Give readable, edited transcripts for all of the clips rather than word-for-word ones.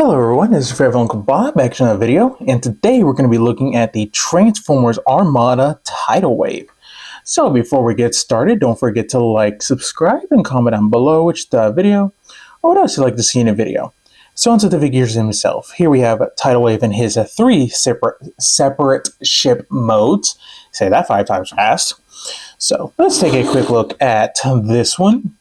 Hello everyone, this is your favorite Uncle Bob back to another video, and today we're going to be looking at the Transformers Armada Tidal Wave. So before we get started, don't forget to like, subscribe, and comment down below which video or what else you'd like to see in a video. So onto the figures himself. Here we have Tidal Wave in his three separate ship modes. Say that 5 times fast. So let's take a quick look at this one.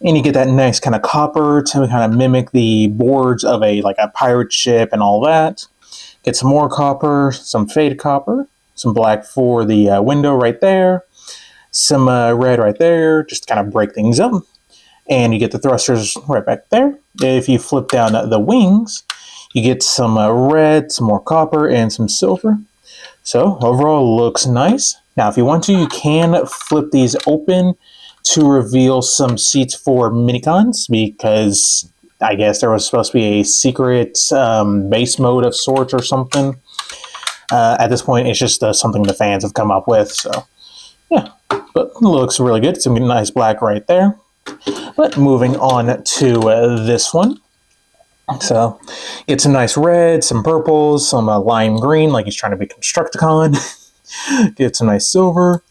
And you get that nice kind of copper to kind of mimic the boards of a pirate ship and all that. Get some more copper, some faded copper, some black for the window right there, some red right there, just to kind of break things up. And you get the thrusters right back there. If you flip down the wings, you get some red, some more copper, and some silver. So overall, looks nice. Now, if you want to, you can flip these open to reveal some seats for minicons, because I guess there was supposed to be a secret base mode of sorts or something. At this point, it's just something the fans have come up with, so yeah. But it looks really good. Some nice black right there. But moving on to this one. So, get some nice red, some purples, some lime green, like he's trying to be Constructicon. Get some nice silver,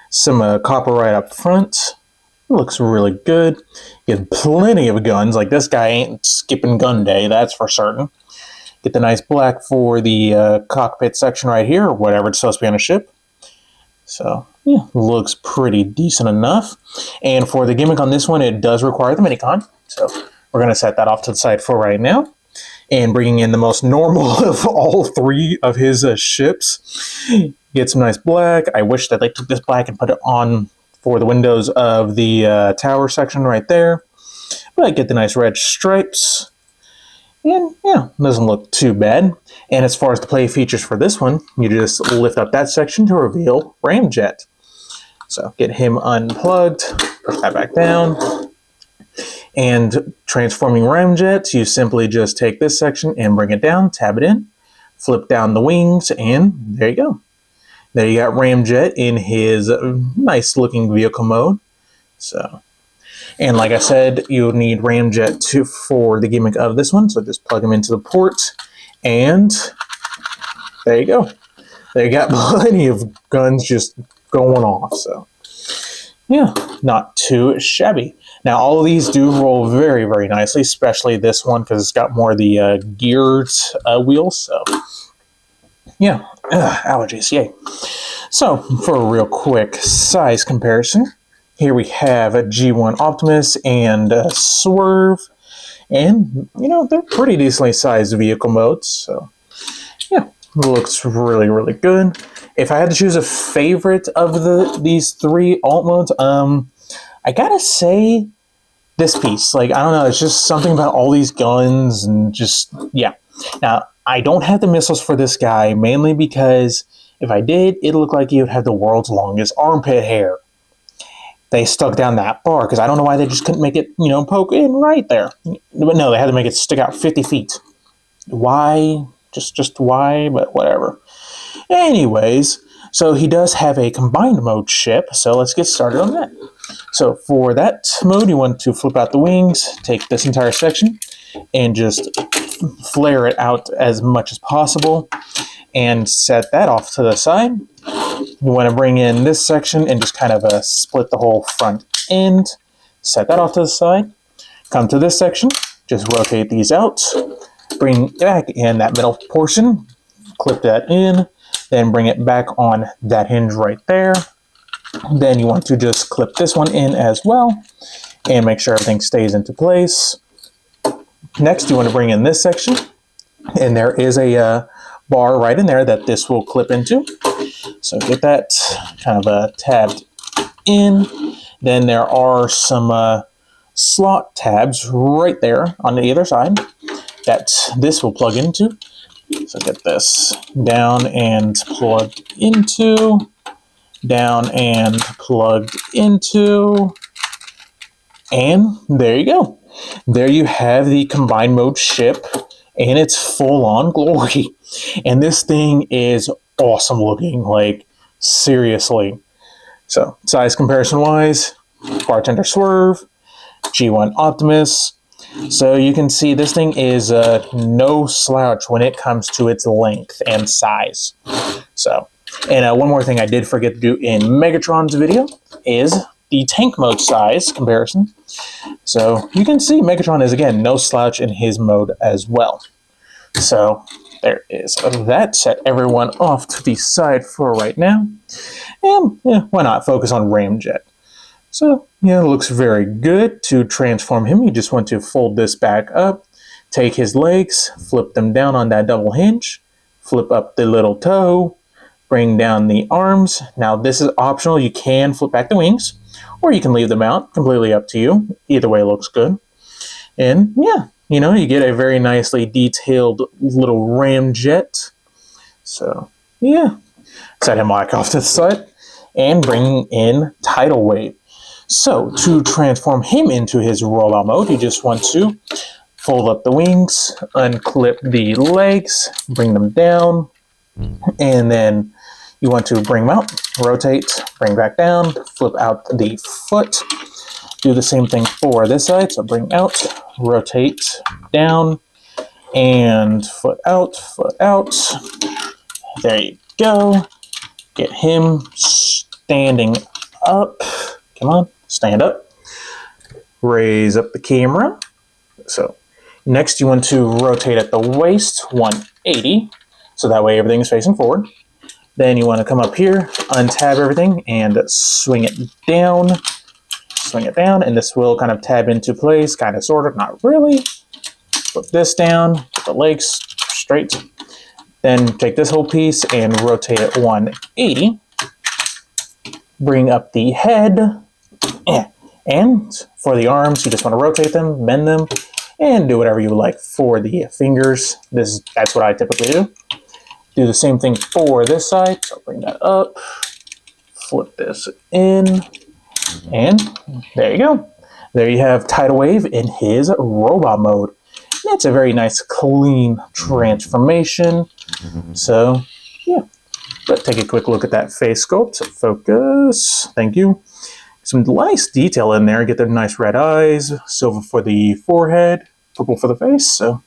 some copper right up front. Looks really good. You get plenty of guns. Like, this guy ain't skipping gun day, that's for certain. Get the nice black for the cockpit section right here, or whatever it's supposed to be on a ship. So, yeah, looks pretty decent enough. And for the gimmick on this one, it does require the minicon. So, we're going to set that off to the side for right now. And bringing in the most normal of all three of his ships. Get some nice black. I wish that they took this black and put it on for the windows of the tower section right there. But I get the nice red stripes. And yeah, doesn't look too bad. And as far as the play features for this one, you just lift up that section to reveal Ramjet. So get him unplugged, push that back down. And transforming Ramjet, you simply just take this section and bring it down, tab it in, flip down the wings, and there you go. There you got Ramjet in his nice looking vehicle mode. So, and like I said, you'll need Ramjet for the gimmick of this one. So just plug him into the port, and there you go. There you got plenty of guns just going off. So yeah, not too shabby. Now all of these do roll very, very nicely, especially this one because it's got more of the geared wheels. So yeah, allergies, yay. So, for a real quick size comparison, here we have a G1 Optimus and Swerve, and, you know, they're pretty decently sized vehicle modes, so, yeah, looks really, really good. If I had to choose a favorite of these three alt modes, I gotta say this piece. Like, I don't know, it's just something about all these guns and just, yeah. Now, I don't have the missiles for this guy, mainly because if I did, it looked like he would have the world's longest armpit hair. They stuck down that far, because I don't know why they just couldn't make it, you know, poke in right there. But no, they had to make it stick out 50 feet. Why? Just why? But whatever. Anyways, so he does have a combined mode ship, so let's get started on that. So for that mode, you want to flip out the wings, take this entire section, and just flare it out as much as possible and set that off to the side. You want to bring in this section and just kind of split the whole front end, set that off to the side. Come to this section, just rotate these out, bring back in that middle portion, clip that in, then bring it back on that hinge right there. Then you want to just clip this one in as well and make sure everything stays into place. Next, you want to bring in this section, and there is a bar right in there that this will clip into. So get that kind of tabbed in. Then there are some slot tabs right there on the other side that this will plug into. So get this down and plugged into, down and plugged into, and there you go. There you have the combined mode ship in its full-on glory. And this thing is awesome looking, like, seriously. So, size comparison-wise, Bartender Swerve, G1 Optimus, So you can see this thing is no slouch when it comes to its length and size. So, and one more thing I did forget to do in Megatron's video is the tank mode size comparison. So you can see Megatron is, again, no slouch in his mode as well. So there is that. Set everyone off to the side for right now. And why not focus on Ramjet? So yeah, it looks very good. To transform him, you just want to fold this back up, take his legs, flip them down on that double hinge, flip up the little toe, bring down the arms. Now this is optional. You can flip back the wings, or you can leave them out. Completely up to you. Either way looks good. And yeah, you know, you get a very nicely detailed little ramjet. So yeah, set him back off to the side and bring in Tidal Wave. So to transform him into his robot mode, you just want to fold up the wings, unclip the legs, bring them down, and then you want to bring them out, rotate, bring back down, flip out the foot. Do the same thing for this side, so bring out, rotate, down, and foot out, foot out. There you go. Get him standing up. Come on, stand up. Raise up the camera. So next you want to rotate at the waist 180, so that way everything is facing forward. Then you want to come up here, untab everything, and swing it down. Swing it down, and this will kind of tab into place, kind of, sort of, not really. Put this down, put the legs straight. Then take this whole piece and rotate it 180. Bring up the head. And for the arms, you just want to rotate them, bend them, and do whatever you like for the fingers. That's what I typically do. Do the same thing for this side. So bring that up, flip this in, and there you go. There you have Tidal Wave in his robot mode. It's a very nice, clean transformation. So, yeah. Let's take a quick look at that face sculpt. Focus. Thank you. Some nice detail in there. Get the nice red eyes, silver for the forehead, purple for the face. So,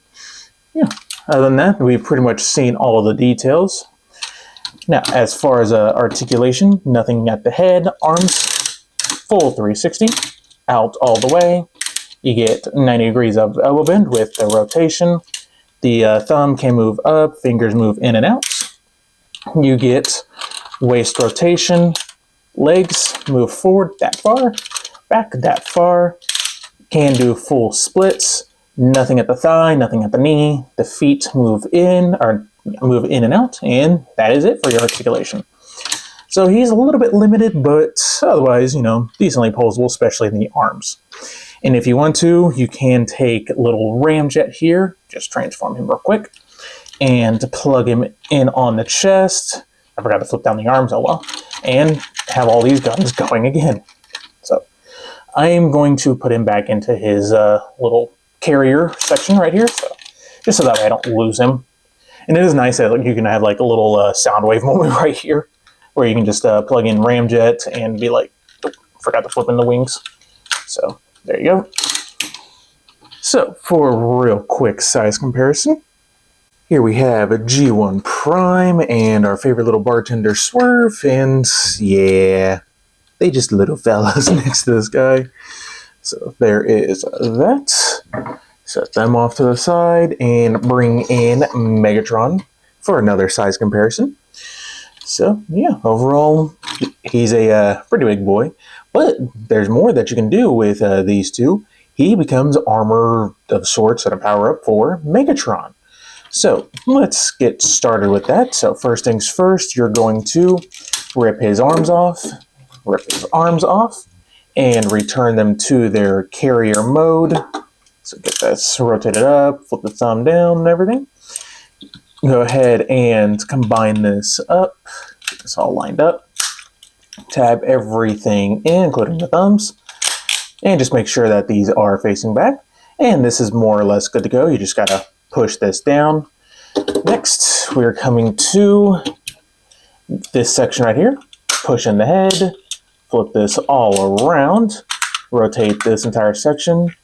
yeah. Other than that, we've pretty much seen all of the details. Now, as far as articulation, nothing at the head, arms, full 360, out all the way. You get 90 degrees of elbow bend with the rotation. The thumb can move up, fingers move in and out. You get waist rotation, legs move forward that far, back that far. Can do full splits. Nothing at the thigh, nothing at the knee. The feet move in and out, and that is it for your articulation. So he's a little bit limited, but otherwise, you know, decently posable, especially in the arms. And if you want to, you can take little Ramjet here, just transform him real quick, and plug him in on the chest. I forgot to flip down the arms, oh well, and have all these guns going again. So I am going to put him back into his little carrier section right here, so just so that way I don't lose him. And it is nice that you can have like a little sound wave moment right here, where you can just plug in Ramjet and be like, oh, forgot to flip in the wings. So there you go. So for a real quick size comparison, here we have a G1 Prime and our favorite little bartender Swerve, and yeah, they just little fellas next to this guy. So there is that. Set them off to the side and bring in Megatron for another size comparison. So yeah, overall, he's a pretty big boy, but there's more that you can do with these two. He becomes armor of sorts and a power-up for Megatron. So let's get started with that. So first things first, you're going to rip his arms off, and return them to their carrier mode. So get this rotated up, flip the thumb down and everything. Go ahead and combine this up. Get this all lined up. Tab everything in, including the thumbs. And just make sure that these are facing back. And this is more or less good to go. You just gotta push this down. Next, we're coming to this section right here. Push in the head. Flip this all around. Rotate this entire section.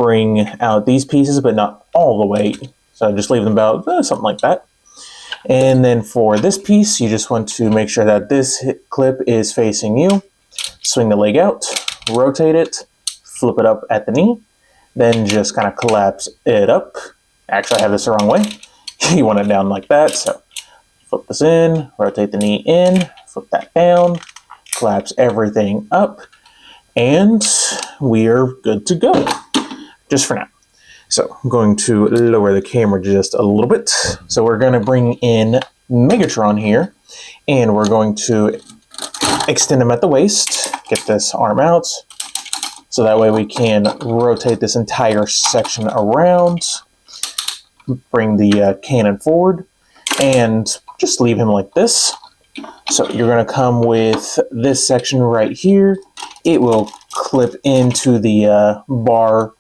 bring out these pieces, but not all the way. So just leave them about something like that. And then for this piece, you just want to make sure that this clip is facing you. Swing the leg out, rotate it, flip it up at the knee, then just kind of collapse it up. Actually, I have this the wrong way. You want it down like that, so flip this in, rotate the knee in, flip that down, collapse everything up, and we are good to go, just for now. So I'm going to lower the camera just a little bit. So we're going to bring in Megatron here, and we're going to extend him at the waist, get this arm out, so that way we can rotate this entire section around, bring the cannon forward, and just leave him like this. So you're going to come with this section right here. It will clip into the bar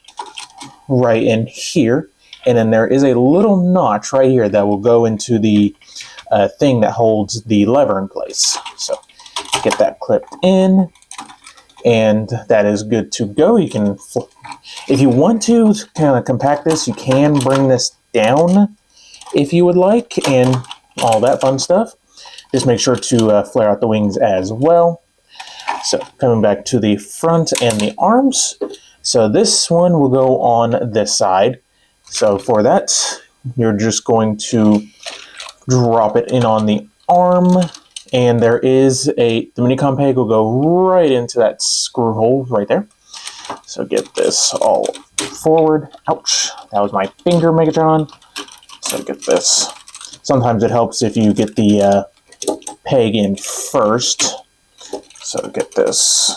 right in here, and then there is a little notch right here that will go into the thing that holds the lever in place. So get that clipped in, and that is good to go. You can, if you want to kind of compact this, you can bring this down if you would like, and all that fun stuff. Just make sure to flare out the wings as well. So coming back to the front and the arms. So this one will go on this side. So for that, you're just going to drop it in on the arm, and there is the Minicom peg will go right into that screw hole right there. So get this all forward. Ouch, that was my finger, Megatron. So get this. Sometimes it helps if you get the peg in first. So get this.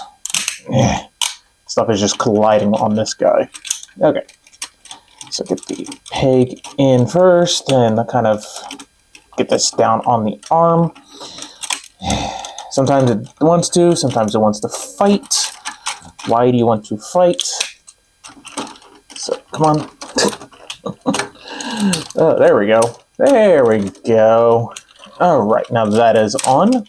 Stuff is just colliding on this guy. Okay, so get the peg in first, and kind of get this down on the arm. Sometimes it wants to, sometimes it wants to fight. Why do you want to fight? So come on. Oh, there we go. There we go. All right, now that is on.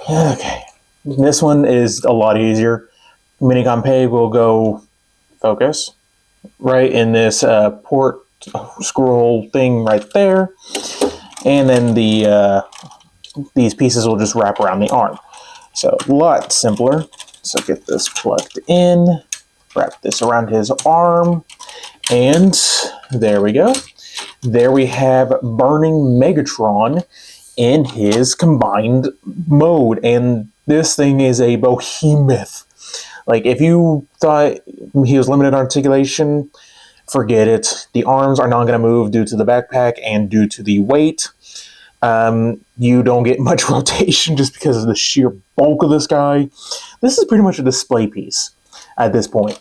Okay, this one is a lot easier. Minicom peg will go focus right in this port scroll thing right there, and then these pieces will just wrap around the arm. So a lot simpler. So get this plugged in, wrap this around his arm, and there we go. There we have Burning Megatron in his combined mode, and this thing is a behemoth. Like, if you thought he was limited articulation, forget it. The arms are not going to move due to the backpack and due to the weight. You don't get much rotation just because of the sheer bulk of this guy. This is pretty much a display piece at this point.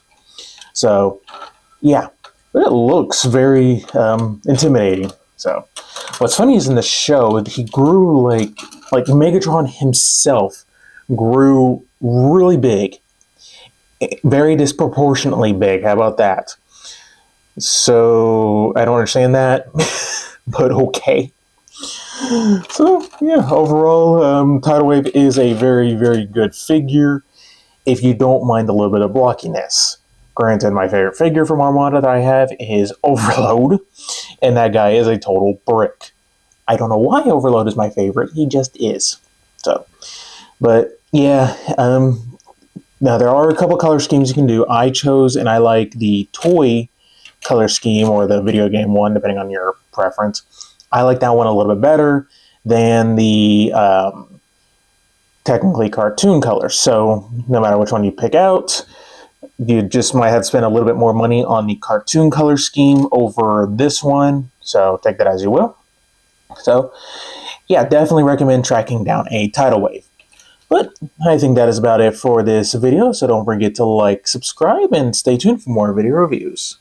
So, yeah, it looks very intimidating. So, what's funny is in the show, he grew like Megatron himself grew really big. Very disproportionately big. How about that? So I don't understand that, but okay. So yeah, overall, Tidal Wave is a very, very good figure if you don't mind a little bit of blockiness. Granted, my favorite figure from Armada that I have is Overload, and that guy is a total brick. I don't know why Overload is my favorite. He just is. So, but yeah. Now, there are a couple color schemes you can do. I chose, and I like the toy color scheme, or the video game one, depending on your preference. I like that one a little bit better than the technically cartoon color. So no matter which one you pick out, you just might have to spend a little bit more money on the cartoon color scheme over this one. So take that as you will. So yeah, definitely recommend tracking down a Tidal Wave. But I think that is about it for this video, so don't forget to like, subscribe, and stay tuned for more video reviews.